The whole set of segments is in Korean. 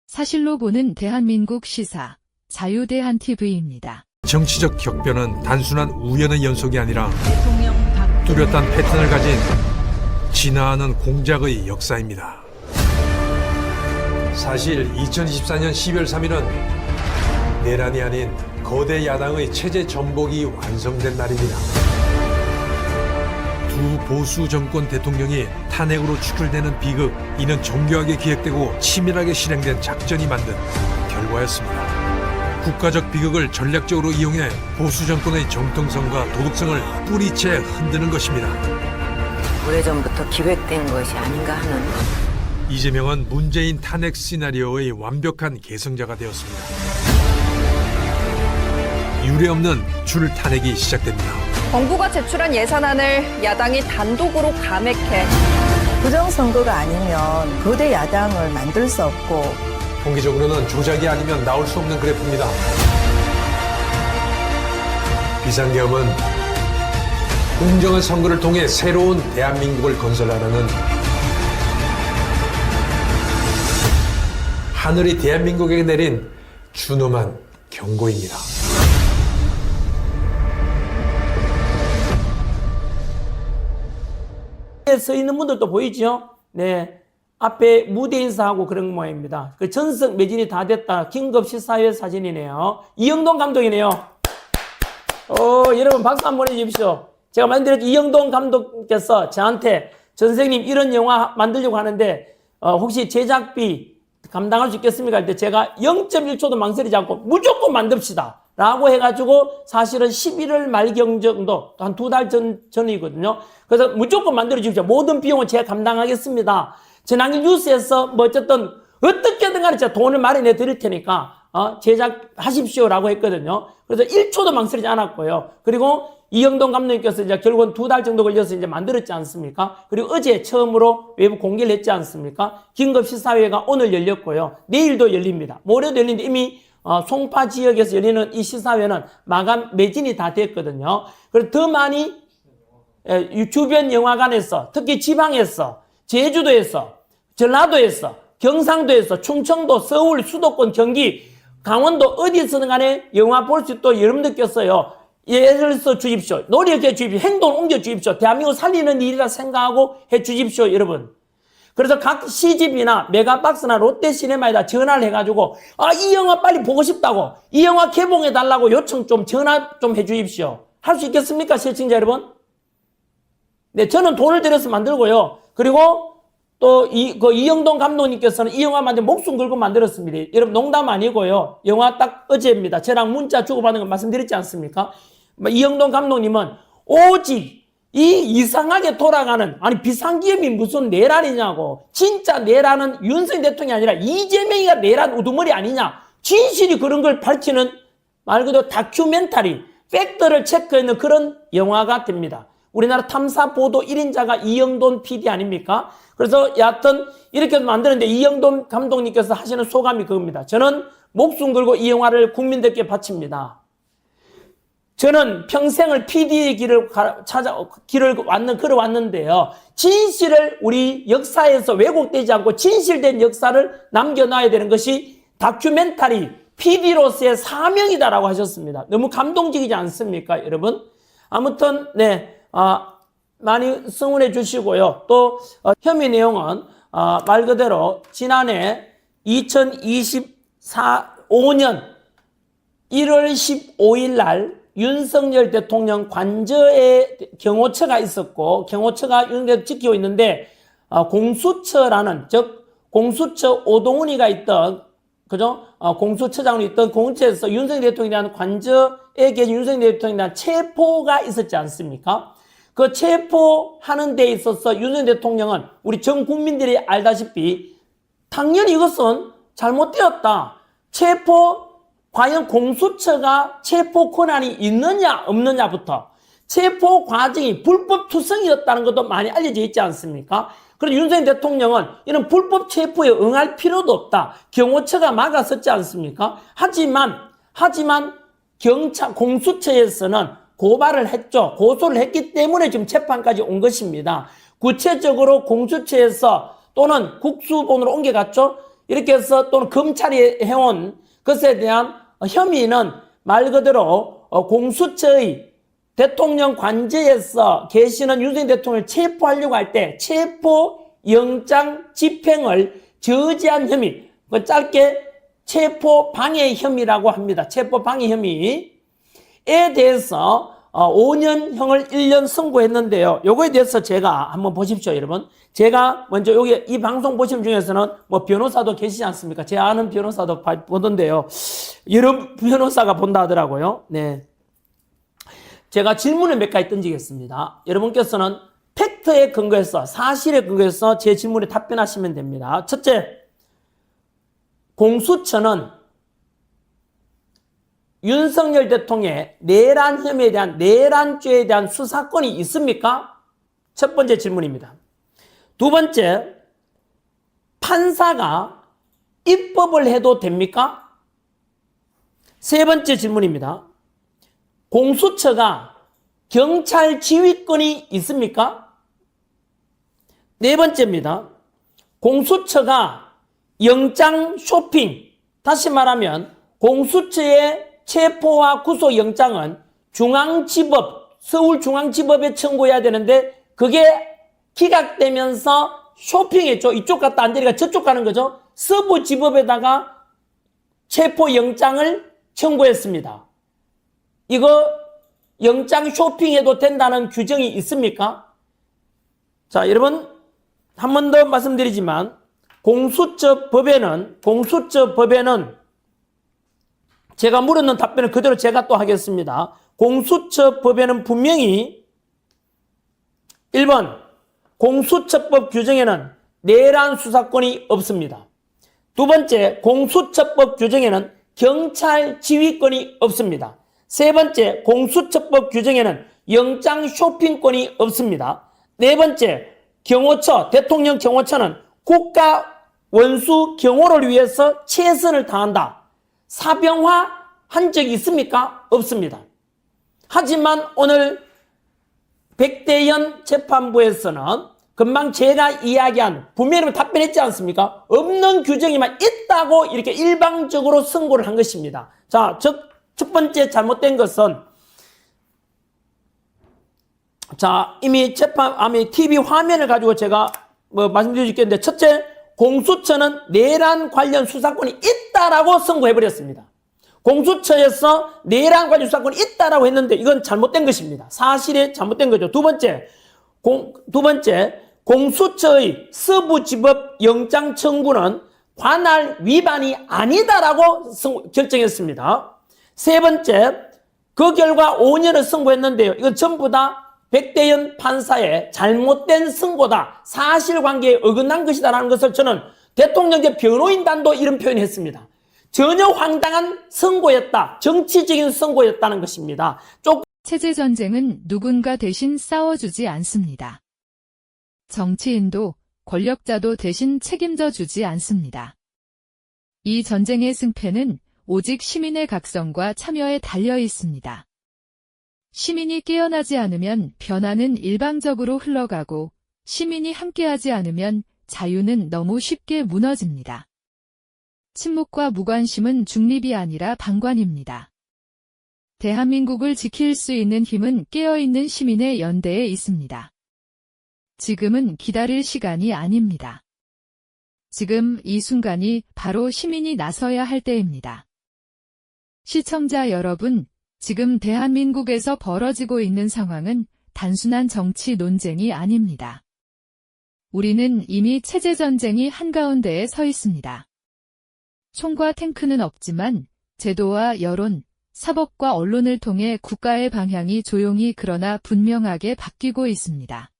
사실로 보는 대한민국 시사 자유대한TV입니다. 정치적 격변은 단순한 우연의 연속이 아니라 뚜렷한 패턴을 가진 진화하는 공작의 역사입니다. 사실 2024년 12월 3일은 내란이 아닌 거대 야당의 체제 전복이 완성된 날입니다. 두 보수 정권 대통령이 탄핵으로 추출되는 비극, 이는 정교하게 기획되고 치밀하게 실행된 작전이 만든 결과였습니다. 국가적 비극을 전략적으로 이용해 보수 정권의 정통성과 도덕성을 뿌리채 흔드는 것입니다. 오래전부터 기획된 것이 아닌가 하는. 이재명은 문재인 탄핵 시나리오의 완벽한 계승자가 되었습니다. 유례없는 줄 탄핵이 시작됩니다. 정부가 제출한 예산안을 야당이 단독으로 감액해 부정선거가 아니면 거대 야당을 만들 수 없고, 통계적으로는 조작이 아니면 나올 수 없는 그래프입니다. 비상계엄은 공정한 선거를 통해 새로운 대한민국을 건설하려는 하늘이 대한민국에게 내린 준엄한 경고입니다. 서 있는 분들도 보이죠? 네. 앞에 무대 인사하고 그런 모양입니다. 그 전석 매진이 다 됐다. 긴급 시사회 사진이네요. 이영동 감독이네요. 여러분 박수 한번 해주십시오. 제가 만들었죠. 이영동 감독께서 저한테 선생님 이런 영화 만들려고 하는데 혹시 제작비 감당할 수 있겠습니까? 할 때 제가 0.1초도 망설이지 않고 무조건 만듭시다 라고 해가지고 사실은 11월 말경 정도 한 2달 전이거든요. 그래서 무조건 만들어 주십시오. 모든 비용은 제가 감당하겠습니다. 지난일 뉴스에서 뭐 어떻게든 간에 제가 돈을 마련해 드릴 테니까 제작하십시오라고 했거든요. 그래서 1초도 망설이지 않았고요. 그리고 이영동 감독님께서 이제 결국은 2달 정도 걸려서 이제 만들었지 않습니까? 그리고 어제 처음으로 외부 공개를 했지 않습니까? 긴급 시사회가 오늘 열렸고요. 내일도 열립니다. 모레도 열리는데 이미 송파 지역에서 열리는 이 시사회는 마감 매진이 다 됐거든요. 그래서 더 많이 주변 영화관에서, 특히 지방에서, 제주도에서, 전라도에서, 경상도에서, 충청도, 서울, 수도권, 경기, 강원도 어디서든 간에 영화 볼 수 있도록 여러분들께서요, 예를 써 주십시오. 노력해 주십시오. 행동을 옮겨 주십시오. 대한민국 살리는 일이라 생각하고 해 주십시오, 여러분. 그래서 각 시집이나 메가박스나 롯데시네마에다 전화를 해가지고 이 영화 빨리 보고 싶다고, 이 영화 개봉해달라고 요청 좀 전화 좀 해주십시오. 할 수 있겠습니까, 시청자 여러분? 네, 저는 돈을 들여서 만들고요. 그리고 또 이영동 감독님께서는 이 영화 만들 목숨 걸고 만들었습니다. 여러분 농담 아니고요. 영화 딱 어제입니다. 저랑 문자 주고받은 거 말씀드렸지 않습니까? 이영동 감독님은 오직 이 이상하게 돌아가는, 아니 비상기업이 무슨 내란이냐고, 진짜 내란은 윤석열 대통령이 아니라 이재명이가 내란 우두머리 아니냐, 진실이 그런 걸 밝히는 말 그대로 다큐멘터리, 팩트를 체크하는 그런 영화가 됩니다. 우리나라 탐사보도 1인자가 이영돈 PD 아닙니까? 그래서 여하튼 이렇게 만드는데 이영돈 감독님께서 하시는 소감이 그겁니다. 저는 목숨 걸고 이 영화를 국민들께 바칩니다. 저는 평생을 PD의 길을 걸어왔는데요. 진실을 우리 역사에서 왜곡되지 않고 진실된 역사를 남겨놔야 되는 것이 다큐멘터리 PD로서의 사명이다라고 하셨습니다. 너무 감동적이지 않습니까, 여러분? 아무튼 네, 많이 성원해 주시고요. 또 혐의 내용은 말 그대로 지난해 2025년 1월 15일 날 윤석열 대통령 관저에 경호처가 있었고, 경호처가 윤석열 지키고 있는데 공수처라는, 즉 공수처 오동훈이가 있던, 그죠? 공수처장으로 있던 공수처에서 윤석열 대통령에 대한 관저에 계신 윤석열 대통령에 대한 체포가 있었지 않습니까? 그 체포하는 데 있어서 윤석열 대통령은 우리 전 국민들이 알다시피 당연히 이것은 잘못되었다. 과연 공수처가 체포 권한이 있느냐 없느냐부터 체포 과정이 불법 투성이었다는 것도 많이 알려져 있지 않습니까? 그래서 윤석열 대통령은 이런 불법 체포에 응할 필요도 없다. 경호처가 막았었지 않습니까? 하지만 공수처에서는 고발을 했죠. 고소를 했기 때문에 지금 재판까지 온 것입니다. 구체적으로 공수처에서 또는 국수본으로 옮겨갔죠. 이렇게 해서 또는 검찰이 해온 것에 대한 혐의는 말 그대로 공수처의 대통령 관저에서 계시는 윤석열 대통령을 체포하려고 할 때 체포영장 집행을 저지한 혐의, 짧게 체포방해 혐의라고 합니다. 체포방해 혐의에 대해서 5년형을 1년 선고했는데요. 요거에 대해서 제가 한번 보십시오, 여러분. 제가 먼저 여기 이 방송 보시는 중에서는 뭐 변호사도 계시지 않습니까? 제 아는 변호사도 보던데요. 여러 변호사가 본다 하더라고요. 네. 제가 질문을 몇 가지 던지겠습니다. 여러분께서는 팩트에 근거해서, 사실에 근거해서 제 질문에 답변하시면 됩니다. 첫째, 공수처는 윤석열 대통령의 내란 혐의에 대한 내란죄에 대한 수사권이 있습니까? 첫 번째 질문입니다. 두 번째, 판사가 입법을 해도 됩니까? 세 번째 질문입니다. 공수처가 경찰 지휘권이 있습니까? 네 번째입니다. 공수처가 영장 쇼핑, 다시 말하면 공수처의 체포와 구속영장은 중앙지법, 서울중앙지법에 청구해야 되는데 그게 기각되면서 쇼핑했죠. 이쪽 갔다 안 되니까 저쪽 가는 거죠. 서부지법에다가 체포영장을 청구했습니다. 이거 영장 쇼핑해도 된다는 규정이 있습니까? 자, 여러분 한 번 더 말씀드리지만 공수처 법에는 제가 물었는 답변을 그대로 제가 또 하겠습니다. 공수처 법에는 분명히 1번 공수처법 규정에는 내란 수사권이 없습니다. 두 번째, 공수처법 규정에는 경찰 지휘권이 없습니다. 세 번째, 공수처법 규정에는 영장 쇼핑권이 없습니다. 네 번째, 경호처, 대통령 경호처는 국가 원수 경호를 위해서 최선을 다한다. 사병화 한 적이 있습니까? 없습니다. 하지만 오늘 백대현 재판부에서는 금방 제가 이야기한 분명히 답변했지 않습니까? 없는 규정이만 있다고 이렇게 일방적으로 선고를 한 것입니다. 자, 첫 번째 잘못된 것은 자, 이미 TV 화면을 가지고 제가 말씀드리겠는데 첫째, 공수처는 내란 관련 수사권이 있다라고 선고해버렸습니다. 공수처에서 내란 관련 수사권이 있다라고 했는데 이건 잘못된 것입니다. 사실에 잘못된 거죠. 두 번째, 공수처의 서부지법 영장 청구는 관할 위반이 아니다라고 결정했습니다. 세 번째, 그 결과 5년을 선고했는데요. 이건 전부 다 백대현 판사의 잘못된 선고다. 사실관계에 어긋난 것이다라는 것을 저는 대통령제 변호인단도 이런 표현을 했습니다. 전혀 황당한 선고였다. 정치적인 선고였다는 것입니다. 체제전쟁은 누군가 대신 싸워주지 않습니다. 정치인도 권력자도 대신 책임져 주지 않습니다. 이 전쟁의 승패는 오직 시민의 각성과 참여에 달려 있습니다. 시민이 깨어나지 않으면 변화는 일방적으로 흘러가고 시민이 함께하지 않으면 자유는 너무 쉽게 무너집니다. 침묵과 무관심은 중립이 아니라 방관입니다. 대한민국을 지킬 수 있는 힘은 깨어있는 시민의 연대에 있습니다. 지금은 기다릴 시간이 아닙니다. 지금 이 순간이 바로 시민이 나서야 할 때입니다. 시청자 여러분, 지금 대한민국에서 벌어지고 있는 상황은 단순한 정치 논쟁이 아닙니다. 우리는 이미 체제전쟁이 한가운데에 서 있습니다. 총과 탱크는 없지만 제도와 여론, 사법과 언론을 통해 국가의 방향이 조용히 그러나 분명하게 바뀌고 있습니다.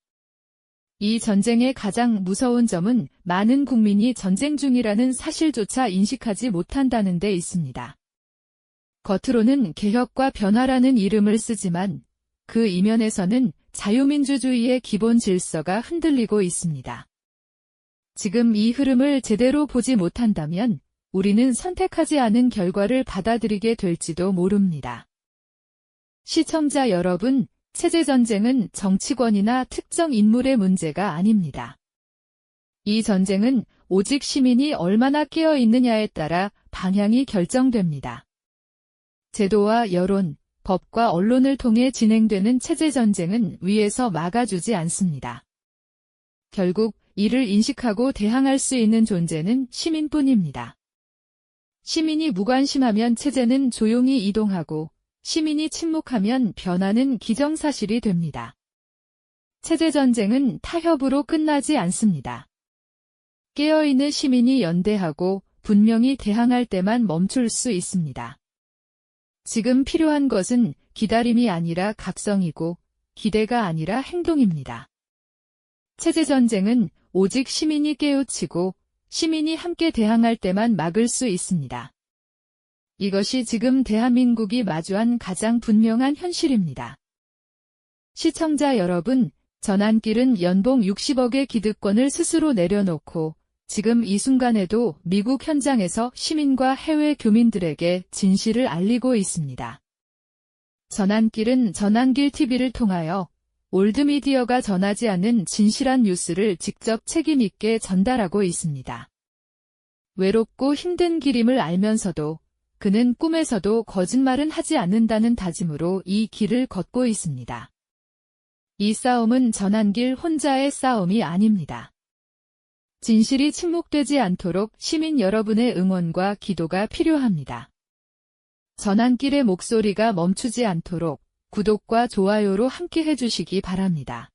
이 전쟁의 가장 무서운 점은 많은 국민이 전쟁 중이라는 사실조차 인식하지 못한다는 데 있습니다. 겉으로는 개혁과 변화라는 이름을 쓰지만 그 이면에서는 자유민주주의의 기본 질서가 흔들리고 있습니다. 지금 이 흐름을 제대로 보지 못한다면 우리는 선택하지 않은 결과를 받아들이게 될지도 모릅니다. 시청자 여러분, 체제전쟁은 정치권이나 특정 인물의 문제가 아닙니다. 이 전쟁은 오직 시민이 얼마나 깨어 있느냐에 따라 방향이 결정됩니다. 제도와 여론, 법과 언론을 통해 진행되는 체제 전쟁은 위에서 막아주지 않습니다. 결국 이를 인식하고 대항할 수 있는 존재는 시민뿐입니다. 시민이 무관심하면 체제는 조용히 이동하고 시민이 침묵하면 변화는 기정사실이 됩니다. 체제 전쟁은 타협으로 끝나지 않습니다. 깨어있는 시민이 연대하고 분명히 대항할 때만 멈출 수 있습니다. 지금 필요한 것은 기다림이 아니라 각성이고 기대가 아니라 행동입니다. 체제 전쟁은 오직 시민이 깨우치고 시민이 함께 대항할 때만 막을 수 있습니다. 이것이 지금 대한민국이 마주한 가장 분명한 현실입니다. 시청자 여러분, 전환길은 연봉 60억의 기득권을 스스로 내려놓고 지금 이 순간에도 미국 현장에서 시민과 해외 교민들에게 진실을 알리고 있습니다. 전환길은 전환길 TV를 통하여 올드미디어가 전하지 않는 진실한 뉴스를 직접 책임있게 전달하고 있습니다. 외롭고 힘든 길임을 알면서도 그는 꿈에서도 거짓말은 하지 않는다는 다짐으로 이 길을 걷고 있습니다. 이 싸움은 전환길 혼자의 싸움이 아닙니다. 진실이 침묵되지 않도록 시민 여러분의 응원과 기도가 필요합니다. 전환길의 목소리가 멈추지 않도록 구독과 좋아요로 함께 해주시기 바랍니다.